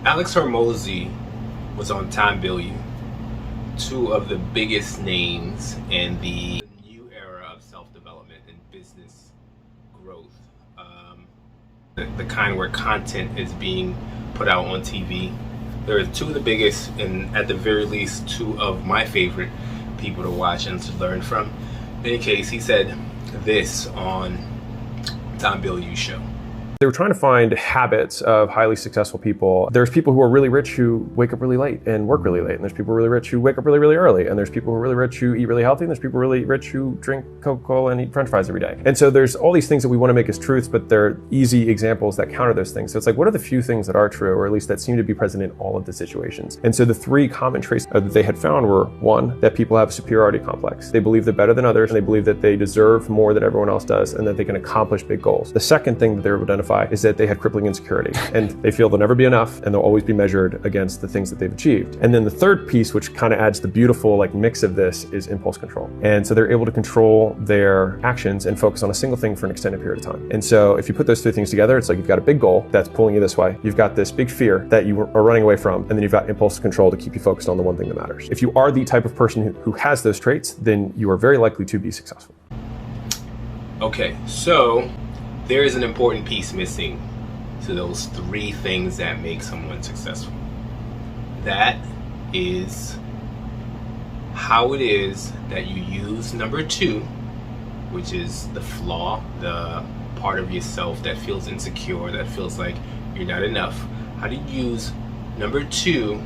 Alex Hormozi was on Time Billion, two of the biggest names in the new era of self-development and business growth. The kind where content is being put out on TV. There are two of the biggest, and at the very least, two of my favorite people to watch and to learn from. In any case, he said this on Time Billion show. They were trying to find habits of highly successful people. There's people who are really rich who wake up really late and work really late. And there's people really rich who wake up really, really early. And there's people who are really rich who eat really healthy. And there's people really rich who drink Coca-Cola and eat French fries every day. And so there's all these things that we want to make as truths, but they're easy examples that counter those things. So it's like, what are the few things that are true, or at least that seem to be present in all of the situations? And so the three common traits that they had found were, one, that people have a superiority complex. They believe they're better than others, and they believe that they deserve more than everyone else does, and that they can accomplish big goals. The second thing that they would identify is that they had crippling insecurity, and they feel they'll never be enough, and they'll always be measured against the things that they've achieved. And then the third piece, which kind of adds the beautiful mix of this, is impulse control. And so they're able to control their actions and focus on a single thing for an extended period of time. And so if you put those three things together, it's like you've got a big goal that's pulling you this way, you've got this big fear that you are running away from, and then you've got impulse control to keep you focused on the one thing that matters. If you are the type of person who has those traits, then you are very likely to be successful. Okay, so there is an important piece missing to those three things that make someone successful. That is how it is that you use number two, which is the flaw, the part of yourself that feels insecure, that feels like you're not enough. How do you use number two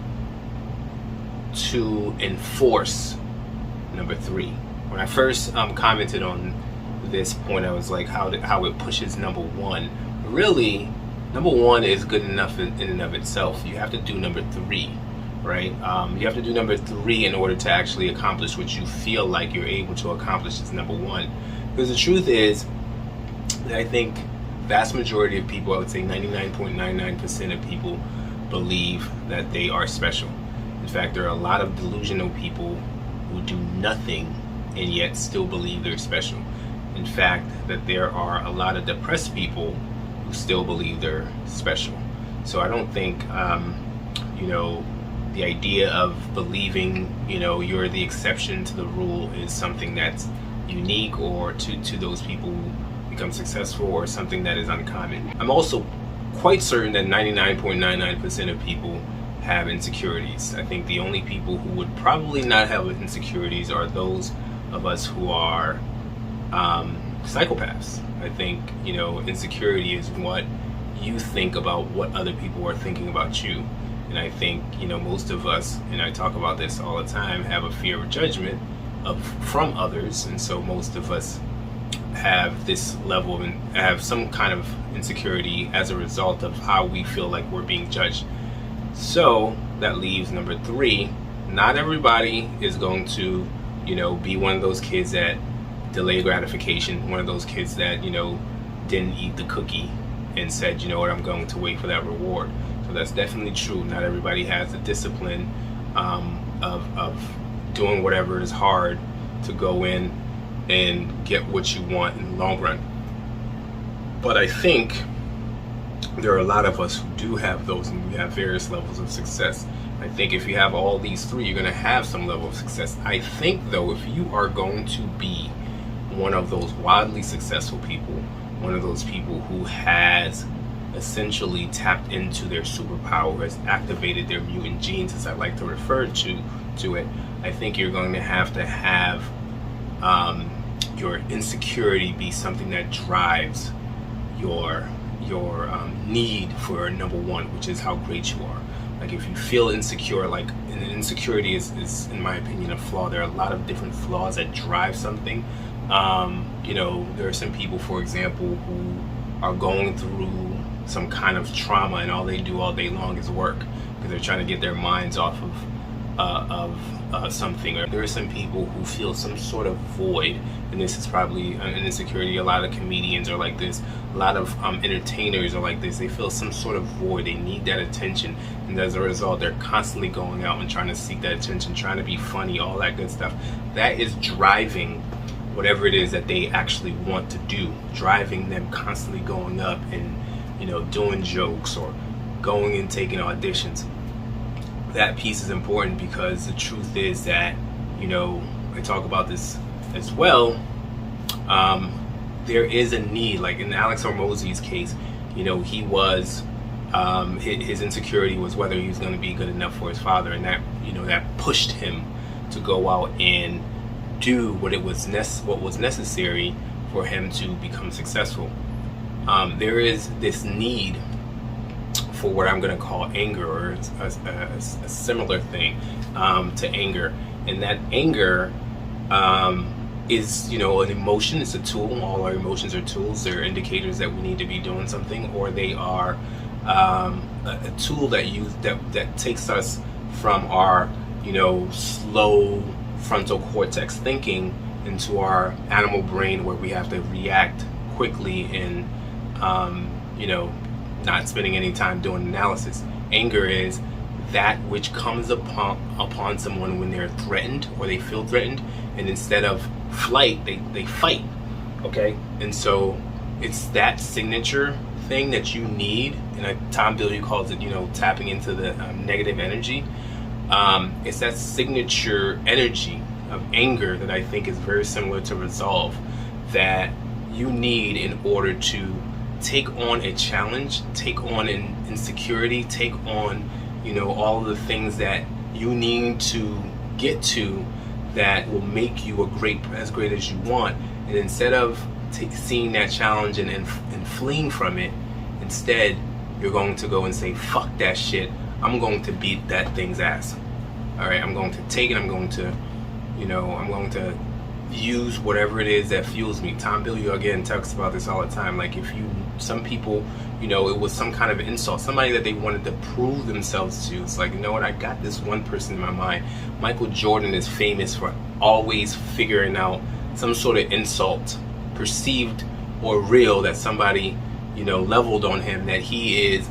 to enforce number three? When I first commented on this point, I was like, how it pushes number one. Really, number one is good enough in and of itself. You have to do number three, right? You have to do number three in order to actually accomplish what you feel like you're able to accomplish as number one. Because the truth is that I think vast majority of people, I would say 99.99% of people, believe that they are special. In fact, there are a lot of delusional people who do nothing and yet still believe they're special. In fact, that there are a lot of depressed people who still believe they're special. So I don't think, the idea of believing, you're the exception to the rule is something that's unique or to those people who become successful, or something that is uncommon. I'm also quite certain that 99.99% of people have insecurities. I think the only people who would probably not have insecurities are those of us who are psychopaths. I think, insecurity is what you think about what other people are thinking about you. And I think, most of us, and I talk about this all the time, have a fear of judgment from others. And so most of us have this level of, have some kind of insecurity as a result of how we feel like we're being judged. So that leaves number three. Not everybody is going to, be one of those kids that delay gratification, one of those kids that didn't eat the cookie and said, I'm going to wait for that reward. So that's definitely true. Not everybody has the discipline of doing whatever is hard to go in and get what you want in the long run. But I think there are a lot of us who do have those, and we have various levels of success. I think if you have all these three, you're going to have some level of success. I think, though, if you are going to be one of those wildly successful people, one of those people who has essentially tapped into their superpower, who has activated their mutant genes, as I like to refer to it, I think you're going to have your insecurity be something that drives your need for number one, which is how great you are. Like, if you feel insecure, and insecurity is, in my opinion, a flaw. There are a lot of different flaws that drive something. There are some people, for example, who are going through some kind of trauma, and all they do all day long is work because they're trying to get their minds off of something. Or there are some people who feel some sort of void, and this is probably an insecurity. A lot of comedians are like this. A lot of entertainers are like this. They feel some sort of void. They need that attention, and as a result, they're constantly going out and trying to seek that attention, trying to be funny, all that good stuff. That is driving whatever it is that they actually want to do, driving them constantly going up and doing jokes or going and taking auditions. That piece is important because the truth is that, I talk about this as well. There is a need, like in Alex Hormozi's case, he was, his insecurity was whether he was going to be good enough for his father, and that, that pushed him to go out and do what was necessary for him to become successful. There is this need for what I'm going to call anger, or a similar thing to anger, and that anger is, an emotion. It's a tool. All our emotions are tools. They're indicators that we need to be doing something, or they are a tool that takes us from our slow frontal cortex thinking into our animal brain, where we have to react quickly and not spending any time doing analysis. Anger is that which comes upon someone when they're threatened or they feel threatened, and instead of flight, they fight. Okay, and so it's that signature thing that you need, and Tom Bilyeu calls it, tapping into the negative energy. It's that signature energy of anger that I think is very similar to resolve, that you need in order to take on a challenge, take on an insecurity, take on, all of the things that you need to get to that will make you as great as you want. And instead of seeing that challenge and fleeing from it, instead you're going to go and say, fuck that shit, I'm going to beat that thing's ass. All right, I'm going to take it, I'm going to use whatever it is that fuels me. Tom Bilyeu again talks about this all the time. Like, some people, it was some kind of insult, somebody that they wanted to prove themselves to. It's like, what, I got this one person in my mind. Michael Jordan is famous for always figuring out some sort of insult, perceived or real, that somebody, leveled on him, that he is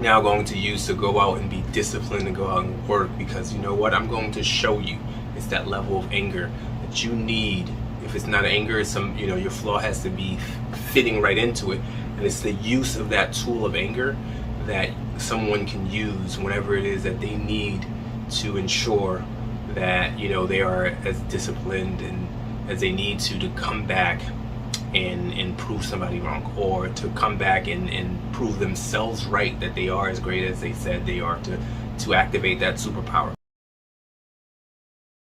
now going to use to go out and be disciplined and go out and work, because I'm going to show you. It's that level of anger that you need. If it's not anger, it's your flaw has to be fitting right into it. And it's the use of that tool of anger that someone can use whenever it is that they need to ensure that, they are as disciplined and as they need to come back and prove somebody wrong, or to come back and prove themselves right, that they are as great as they said they are, to activate that superpower.